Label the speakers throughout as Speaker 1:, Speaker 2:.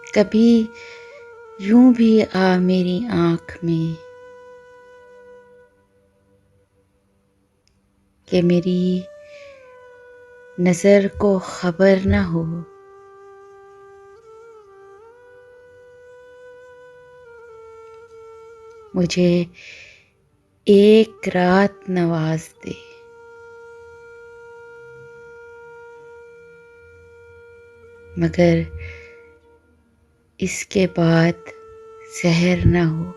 Speaker 1: कभी यूं भी आ मेरी आँख में कि मेरी नज़र को खबर न हो। मुझे एक रात नवाज दे, मगर इसके बाद सहर न हो।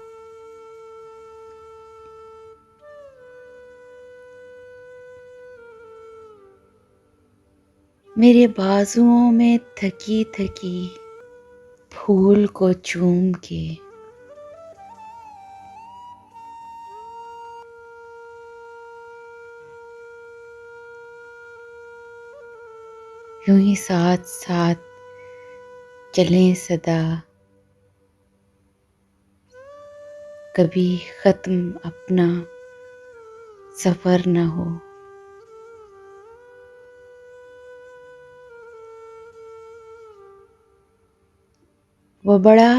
Speaker 1: मेरे बाजुओं में थकी थकी फूल को चूम के यूं ही साथ साथ चलें सदा, कभी खत्म अपना सफर न हो। वो बड़ा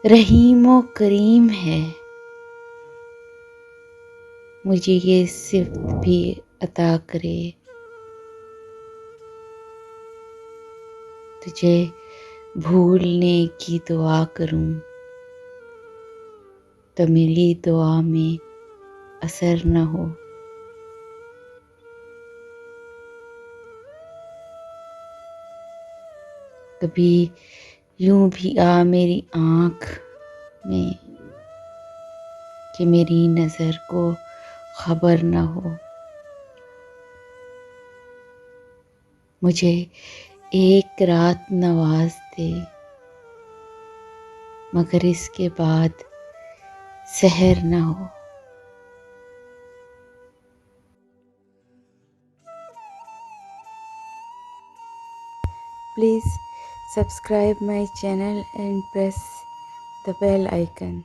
Speaker 1: रहीम व करीम है, मुझे ये सिफ्त भी अता करे। तुझे भूलने की दुआ करूं तो मेरी दुआ में असर न हो। कभी यूं भी आ मेरी आँख में कि मेरी नज़र को खबर न हो। मुझे एक रात नवाज दे, मगर इसके बाद सहर न हो। Please subscribe my channel and press the bell icon.